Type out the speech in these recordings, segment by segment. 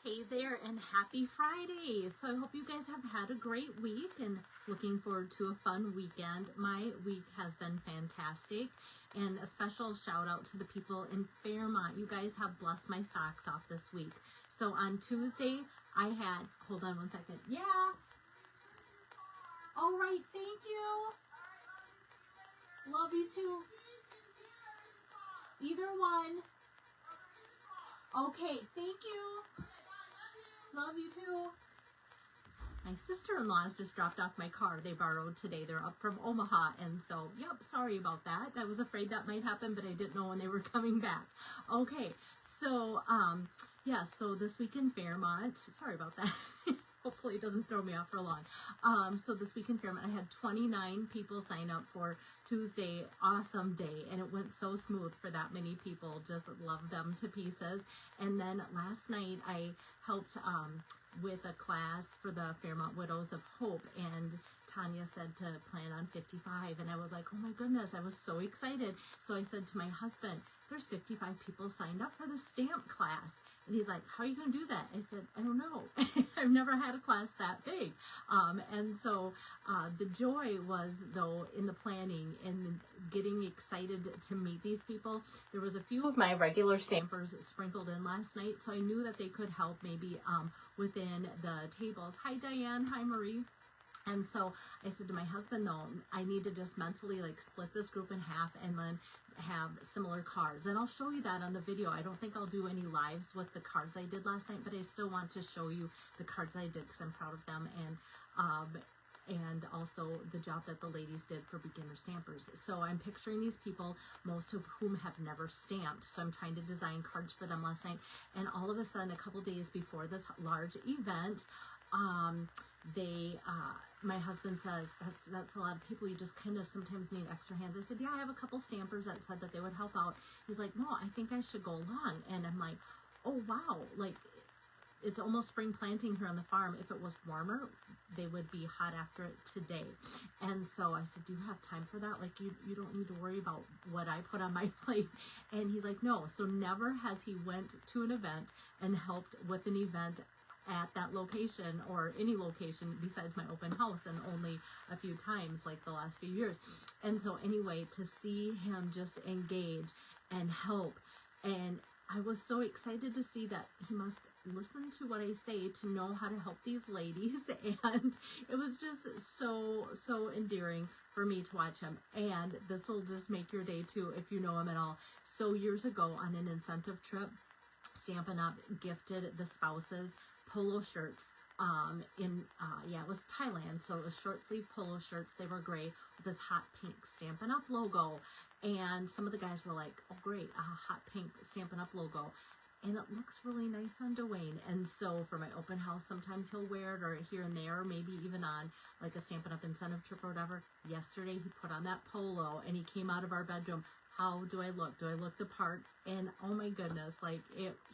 Hey there, and happy Friday. So I hope you guys have had a great week and looking forward to a fun weekend. My week has been fantastic, and a special shout out to the people in Fairmont. You guys have blessed my socks off this week. So on Tuesday, I had, hold on one second. Yeah. All right, thank you. Love you too. Either one. Okay, thank you. Love you too. My sister-in-laws just dropped off my car they borrowed today. They're up from Omaha, and so, yep, sorry about that. I was afraid that might happen, but I didn't know when they were coming back. Okay, so, yeah, so this week in Fairmont, sorry about that. Hopefully it doesn't throw me off for long. So this week in Fairmont, I had 29 people sign up for Tuesday. Awesome day. And it went so smooth for that many people. Just love them to pieces. And then last night I helped with a class for the Fairmont Widows of Hope. And Tanya said to plan on 55. And I was like, oh my goodness, I was so excited. So I said to my husband, there's 55 people signed up for the stamp class. And he's like, how are you going to do that? I said, I don't know. I've never had a class that big. And so the joy was, though, in the planning and getting excited to meet these people. There was a few of my regular stampers sprinkled in last night, so I knew that they could help maybe within the tables. Hi, Diane. Hi, Marie. And so I said to my husband, though, I need to just mentally like split this group in half and then have similar cards. And I'll show you that on the video. I don't think I'll do any lives with the cards I did last night, but I still want to show you the cards I did because I'm proud of them, and also the job that the ladies did for beginner stampers. So I'm picturing these people, most of whom have never stamped. So I'm trying to design cards for them last night. And all of a sudden, a couple days before this large event, my husband says, that's a lot of people. You just kind of sometimes need extra hands. I said, yeah, I have a couple stampers that said that they would help out. He's like, no, I think I should go along. And I'm like, oh, wow. Like, it's almost spring planting here on the farm. If it was warmer, they would be hot after it today. And so I said, do you have time for that? Like, you don't need to worry about what I put on my plate. And he's like, no. So never has he went to an event and helped with an event at that location or any location besides my open house, and only a few times like the last few years. And so anyway, to see him just engage and help, and I was so excited to see that he must listen to what I say to know how to help these ladies. And it was just so endearing for me to watch him. And this will just make your day too if you know him at all. So years ago on an incentive trip, Stampin' Up! Gifted the spouses polo shirts it was Thailand, so it was short sleeve polo shirts. They were gray with this hot pink Stampin' Up! Logo, and some of the guys were like, oh great, a hot pink Stampin' Up! Logo, and it looks really nice on Dwayne. And so for my open house, sometimes he'll wear it, or here and there, or maybe even on like a Stampin' Up! Incentive trip or whatever. Yesterday he put on that polo and he came out of our bedroom. How do I look? Do I look the part? And oh my goodness, like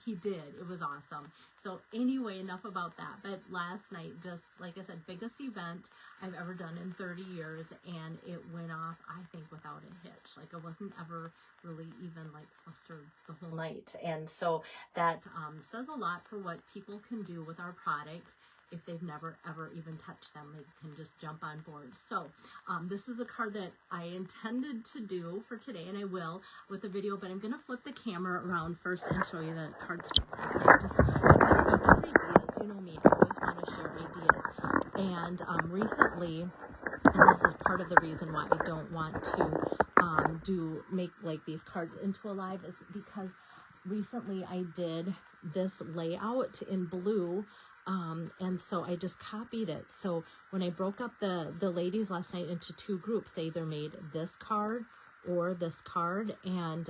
he did. It was awesome. So anyway, enough about that. But last night, just like I said, biggest event I've ever done in 30 years. And it went off, I think, without a hitch. Like I wasn't ever really even like flustered the whole night. And so that says a lot for what people can do with our products. If they've never ever even touched them, they can just jump on board. So this is a card that I intended to do for today, and I will with the video, but I'm going to flip the camera around first and show you the cards from last night, just because I've got ideas. You know me, I always want to share ideas. And recently, and this is part of the reason why I don't want to make like these cards into a live, is because recently I did this layout in blue. And so I just copied it. So when I broke up the ladies last night into two groups, they either made this card or this card. And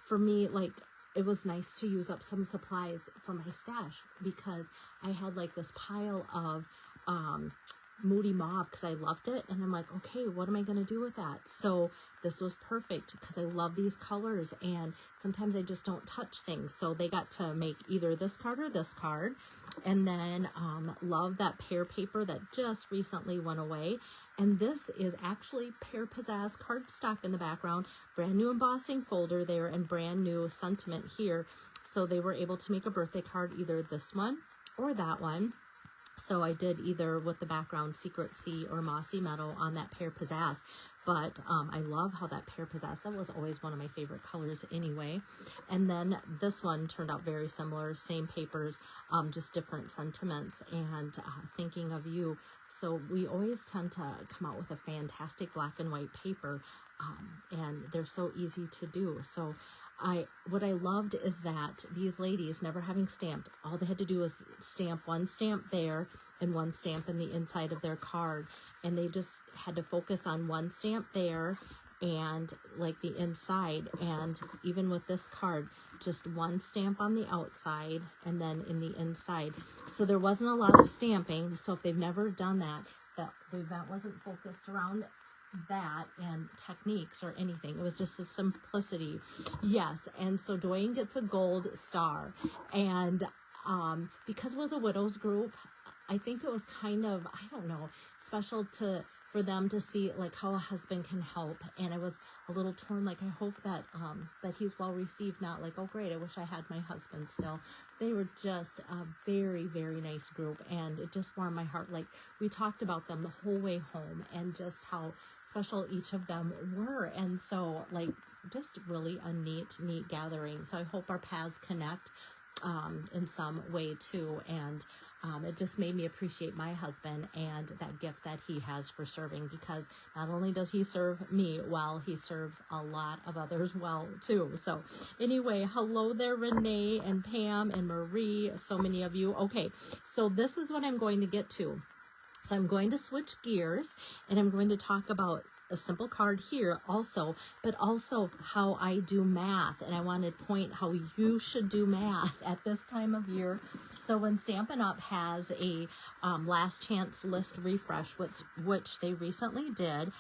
for me, like, it was nice to use up some supplies from my stash, because I had like this pile of Moody Mauve because I loved it, and I'm like, okay, what am I going to do with that? So this was perfect because I love these colors, and sometimes I just don't touch things. So they got to make either this card or this card. And then love that pear paper that just recently went away. And this is actually Pear Pizzazz cardstock in the background, brand new embossing folder there, and brand new sentiment here. So they were able to make a birthday card, either this one or that one. So I did either with the background Secret Sea or Mossy Meadow on that Pear Pizzazz. But I love how that Pear Pizzazz, that was always one of my favorite colors anyway. And then this one turned out very similar, same papers, just different sentiments, and thinking of you. So we always tend to come out with a fantastic black and white paper, and they're so easy to do. So what I loved is that these ladies, never having stamped, all they had to do was stamp one stamp there and one stamp in the inside of their card, and they just had to focus on one stamp there and like the inside. And even with this card, just one stamp on the outside and then in the inside. So there wasn't a lot of stamping. So if they've never done that, the event wasn't focused around that and techniques or anything. It was just a simplicity. Yes. And so Dwayne gets a gold star, and because it was a widows group, I think it was kind of, I don't know, special for them to see like how a husband can help. And I was a little torn, like I hope that that he's well received, not like, oh great, I wish I had my husband still. They were just a very, very nice group, and it just warmed my heart. Like, we talked about them the whole way home and just how special each of them were. And so like just really a neat gathering. So I hope our paths connect in some way too. And it just made me appreciate my husband and that gift that he has for serving, because not only does he serve me well, he serves a lot of others well too. So anyway, hello there, Renee and Pam and Marie, so many of you. Okay, so this is what I'm going to get to. So I'm going to switch gears, and I'm going to talk about a simple card here also, but also how I do math. And I want to point how you should do math at this time of year. So when Stampin' Up! Has a last chance list refresh, which they recently did,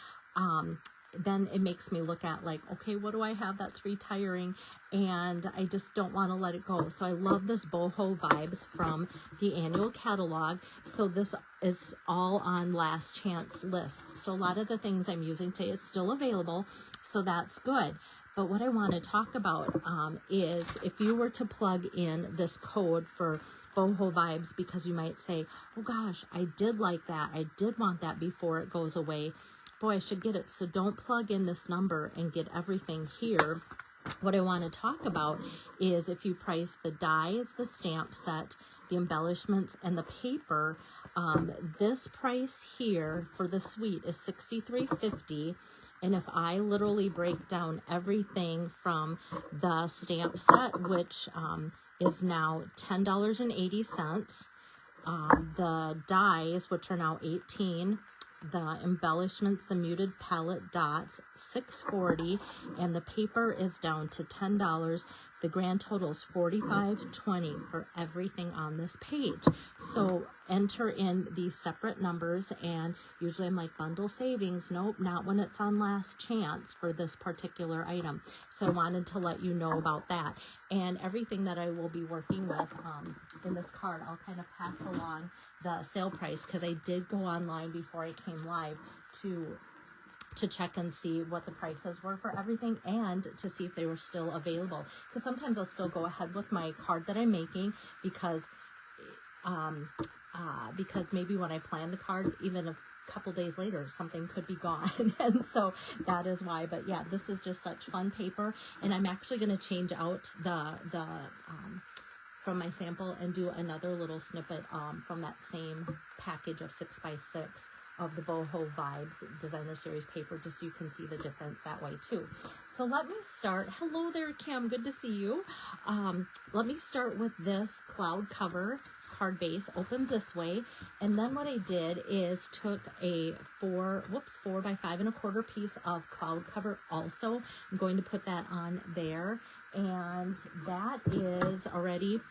then it makes me look at like, okay, what do I have that's retiring? And I just don't want to let it go. So I love this Boho Vibes from the annual catalog. So this is all on last chance list. So a lot of the things I'm using today is still available. So that's good. But what I want to talk about is if you were to plug in this code for Boho Vibes, because you might say, oh gosh, I did like that. I did want that before it goes away. Boy, I should get it. So don't plug in this number and get everything here. What I want to talk about is if you price the dies, the stamp set, the embellishments, and the paper, this price here for the suite is $63.50. And if I literally break down everything from the stamp set, which is now $10.80, the dies, which are now $18, the embellishments, the muted palette dots, $6.40, and the paper is down to $10. The grand total is $45.20 for everything on this page. So enter in these separate numbers, and usually I'm like, bundle savings. Nope, not when it's on last chance for this particular item. So I wanted to let you know about that. And everything that I will be working with in this card, I'll kind of pass along the sale price, because I did go online before I came live to check and see what the prices were for everything, and to see if they were still available. Because sometimes I'll still go ahead with my card that I'm making, because maybe when I plan the card, even a couple days later, something could be gone. And so that is why. But yeah, this is just such fun paper, and I'm actually going to change out the from my sample and do another little snippet from that same package of 6x6 of the Boho Vibes Designer Series paper, just so you can see the difference that way too. So let me start. Hello there, Kim. Good to see you. Let me start with this cloud cover card base. Opens this way, and then what I did is took a 4 by 5 1/4 piece of cloud cover. Also, I'm going to put that on there, and that is already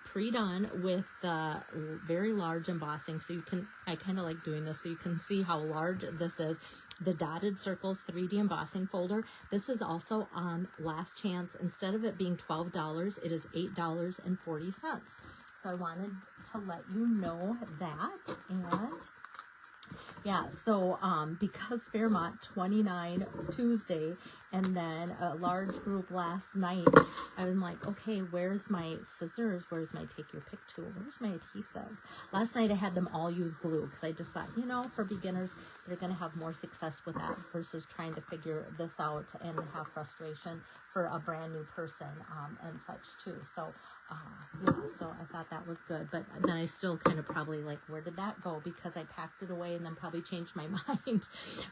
pre-done with the very large embossing. So you can, I kind of like doing this so you can see how large this is. The dotted circles 3D embossing folder. This is also on last chance. Instead of it being $12, it is $8.40. So I wanted to let you know that. And Yeah, so because Fairmont 29 Tuesday and then a large group last night, I'm like, okay, where's my scissors? Where's my take your pick tool? Where's my adhesive? Last night I had them all use glue because I just thought, you know, for beginners, they're going to have more success with that versus trying to figure this out and have frustration for a brand new person and such too. So yeah, so I thought that was good, but then I still kind of probably like, where did that go? Because I packed it away and then probably changed my mind.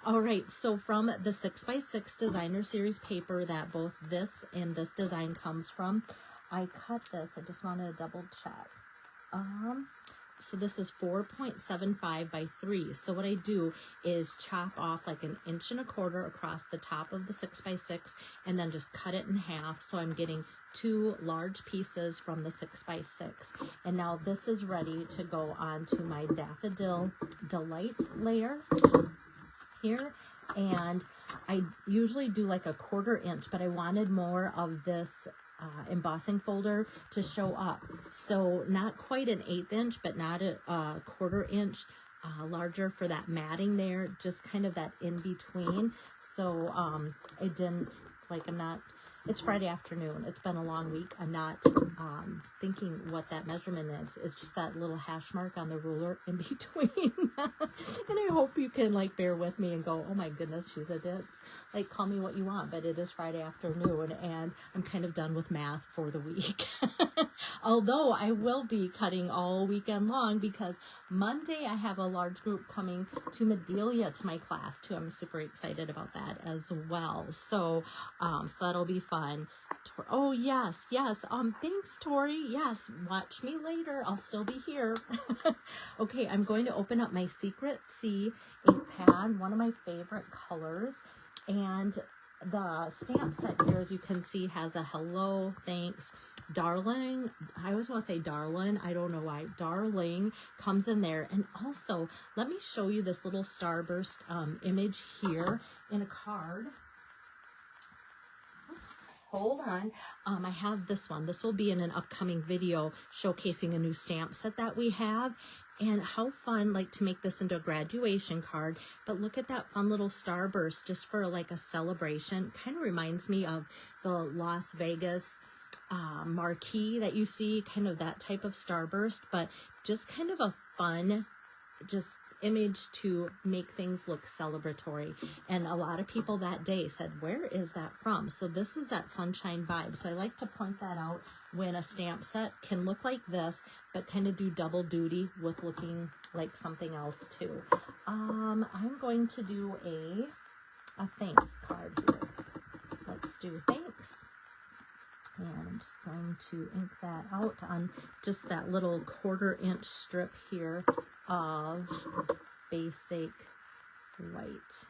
All right, so from the 6x6 designer series paper that both this and this design comes from, I cut this. I just want to double check. So this is 4.75 by 3. So what I do is chop off like 1.25 inches across the top of the 6x6 and then just cut it in half. So I'm getting 2 large pieces from the 6x6. And now this is ready to go onto my Daffodil Delight layer here. And I usually do like a 1/4 inch, but I wanted more of this embossing folder to show up. So not quite an 1/8 inch, but not a 1/4 inch larger for that matting there, just kind of that in between. So I didn't, like, I'm not, it's Friday afternoon. It's been a long week. I'm not thinking what that measurement is. It's just that little hash mark on the ruler in between. And I hope you can like bear with me and go, oh my goodness, she's a ditz. Like, call me what you want, but it is Friday afternoon and I'm kind of done with math for the week. Although I will be cutting all weekend long because Monday I have a large group coming to Medelia to my class too. I'm super excited about that as well. So, so that'll be fun. Oh yes, yes. Thanks, Tori. Yes, watch me later. I'll still be here. Okay, I'm going to open up my Secret C ink pad, one of my favorite colors, and the stamp set here, as you can see, has a hello, thanks, darling. I always want to say darling. I don't know why. Darling comes in there. And also, let me show you this little starburst image here in a card. Hold on. I have this one. This will be in an upcoming video showcasing a new stamp set that we have. And how fun, like, to make this into a graduation card. But look at that fun little starburst just for like a celebration. Kind of reminds me of the Las Vegas marquee that you see, kind of that type of starburst. But just kind of a fun, just image to make things look celebratory. And a lot of people that day said, where is that from? So this is that sunshine vibe. So I like to point that out when a stamp set can look like this, but kind of do double duty with looking like something else too. I'm going to do a thanks card here. Let's do thanks. And I'm just going to ink that out on just that little 1/4 inch strip here of basic white.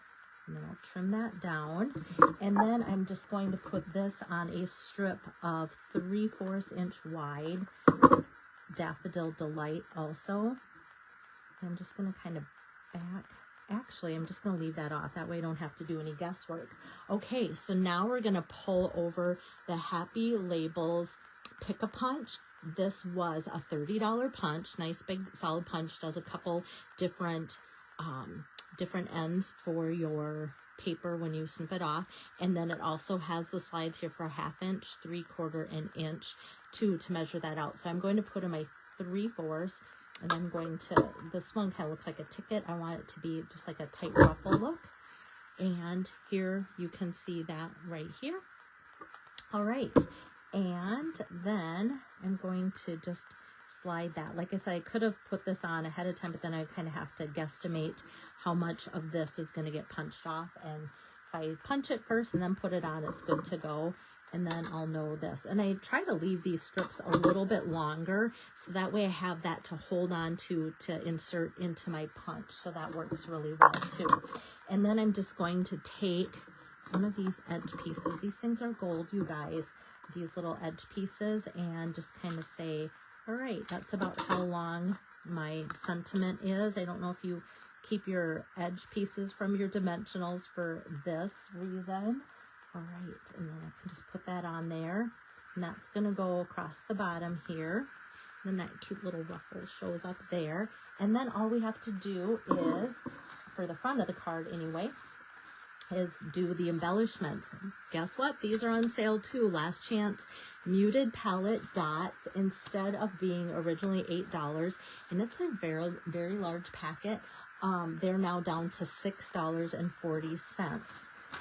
And then I'll trim that down. And then I'm just going to put this on a strip of 3/4 inch wide Daffodil Delight also. And I'm just going to kind of actually, I'm just going to leave that off. That way I don't have to do any guesswork. Okay, so now we're going to pull over the Happy Labels Pick-a-Punch. This was a $30 punch. Nice big solid punch. Does a couple different ends for your paper when you snip it off. And then it also has the slides here for a 1/2 inch, 3/4, and inch to measure that out. So I'm going to put in my 3/4. And I'm going to, this one kind of looks like a ticket. I want it to be just like a tight ruffle look. And here you can see that right here. All right. And then I'm going to just slide that. Like I said, I could have put this on ahead of time, but then I kind of have to guesstimate how much of this is going to get punched off. And if I punch it first and then put it on, it's good to go. And then I'll know this. And I try to leave these strips a little bit longer, so that way I have that to hold on to insert into my punch. So that works really well too. And then I'm just going to take one of these edge pieces. These things are gold, you guys. These little edge pieces, and just kind of say, all right, that's about how long my sentiment is. I don't know if you keep your edge pieces from your dimensionals for this reason. All right, and then I can just put that on there, and that's going to go across the bottom here. Then that cute little ruffle shows up there. And then all we have to do is, for the front of the card anyway, is do the embellishments. Guess what? These are on sale too. Last chance muted palette dots instead of being originally $8. And it's a very, very large packet. They're now down to $6.40.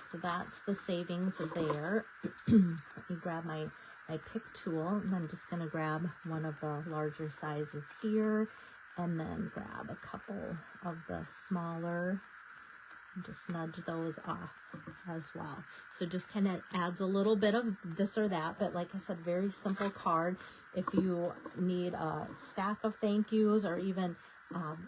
So that's the savings there. Let me grab my pick tool, and I'm just going to grab one of the larger sizes here, and then grab a couple of the smaller, and just nudge those off as well. So just kind of adds a little bit of this or that, but like I said, very simple card. If you need a stack of thank yous, or even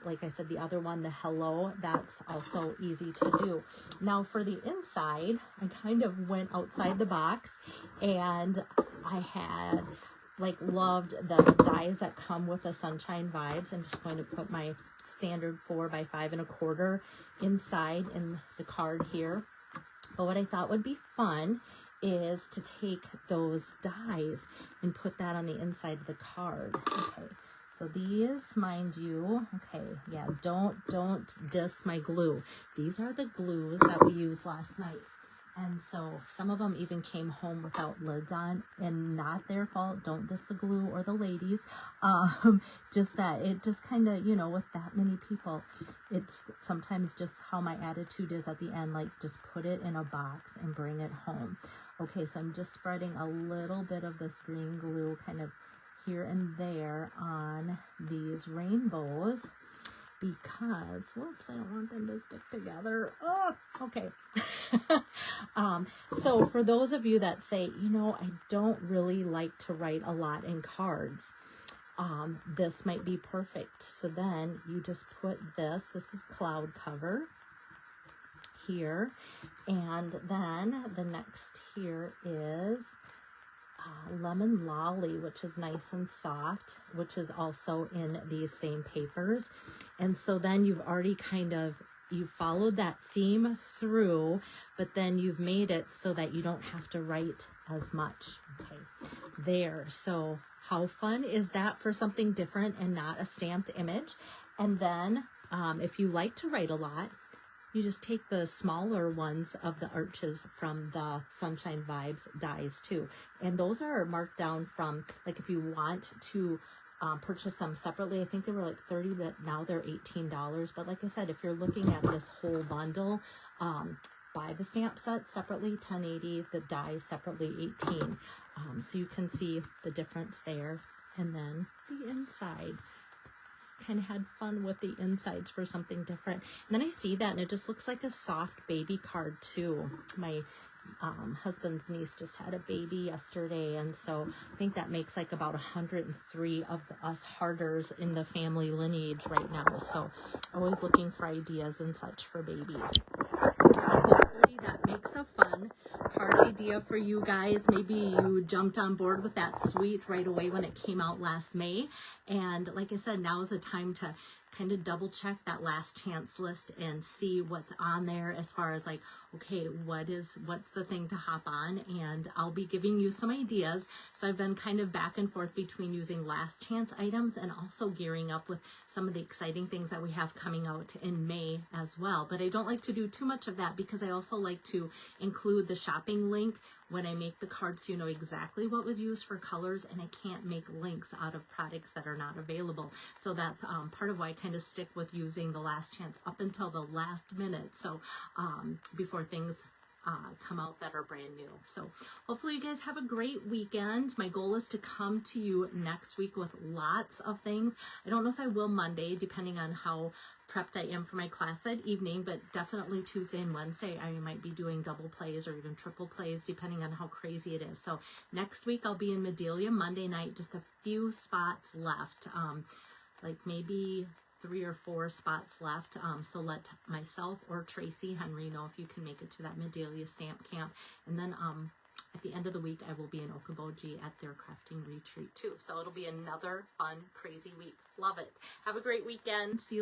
like I said, the other one, the hello, that's also easy to do. Now for the inside, I kind of went outside the box, and I had loved the dies that come with the Sunshine Vibes. I'm just going to put my standard 4 by 5 1/4 inside in the card here. But what I thought would be fun is to take those dies and put that on the inside of the card. Okay. So these, mind you, okay, yeah, don't diss my glue. These are the glues that we used last night. And so some of them even came home without lids on, and not their fault. Don't diss the glue or the ladies. Just that it just kind of, you know, with that many people, it's sometimes just how my attitude is at the end, like just put it in a box and bring it home. Okay, so I'm just spreading a little bit of this green glue kind of here and there on these rainbows, because, whoops, I don't want them to stick together. Oh, okay. So for those of you that say, you know, I don't really like to write a lot in cards, this might be perfect. So then you just put this is cloud cover here, and then the next here is lemon lolly, which is nice and soft, which is also in these same papers. And so then you've already you followed that theme through, but then you've made it so that you don't have to write as much. Okay, there. So how fun is that for something different and not a stamped image? And then if you like to write a lot, you just take the smaller ones of the arches from the Sunshine Vibes dies too. And those are marked down from, like, if you want to purchase them separately, I think they were like $30, but now they're $18. But like I said, if you're looking at this whole bundle, buy the stamp set separately, $10.80, the dies separately, $18. So you can see the difference there. And then the inside. Kind of had fun with the insides for something different. And then I see that, and it just looks like a soft baby card too. My husband's niece just had a baby yesterday, and so I think that makes like about 103 of us harders in the family lineage right now. So always looking for ideas and such for babies. So hopefully that makes a fun card idea for you guys. Maybe you jumped on board with that suite right away when it came out last May. And like I said, now is the time to kind of double check that last chance list and see what's on there as far as like, okay, what's the thing to hop on? And I'll be giving you some ideas. So I've been kind of back and forth between using last chance items and also gearing up with some of the exciting things that we have coming out in May as well. But I don't like to do too much of that because I also like to include the shopping link when I make the card, so you know exactly what was used for colors, and I can't make links out of products that are not available. So that's part of why I kind of stick with using the last chance up until the last minute. So before things come out that are brand new. So hopefully you guys have a great weekend. My goal is to come to you next week with lots of things. I don't know if I will Monday, depending on how prepped I am for my class that evening, but definitely Tuesday and Wednesday I might be doing double plays or even triple plays, depending on how crazy it is. So next week I'll be in Medelia Monday night, just a few spots left, like maybe 3 or 4 spots left. So let myself or Tracy Henry know if you can make it to that Medelia stamp camp. And then at the end of the week, I will be in Okoboji at their crafting retreat too. So it'll be another fun, crazy week. Love it. Have a great weekend. See you later.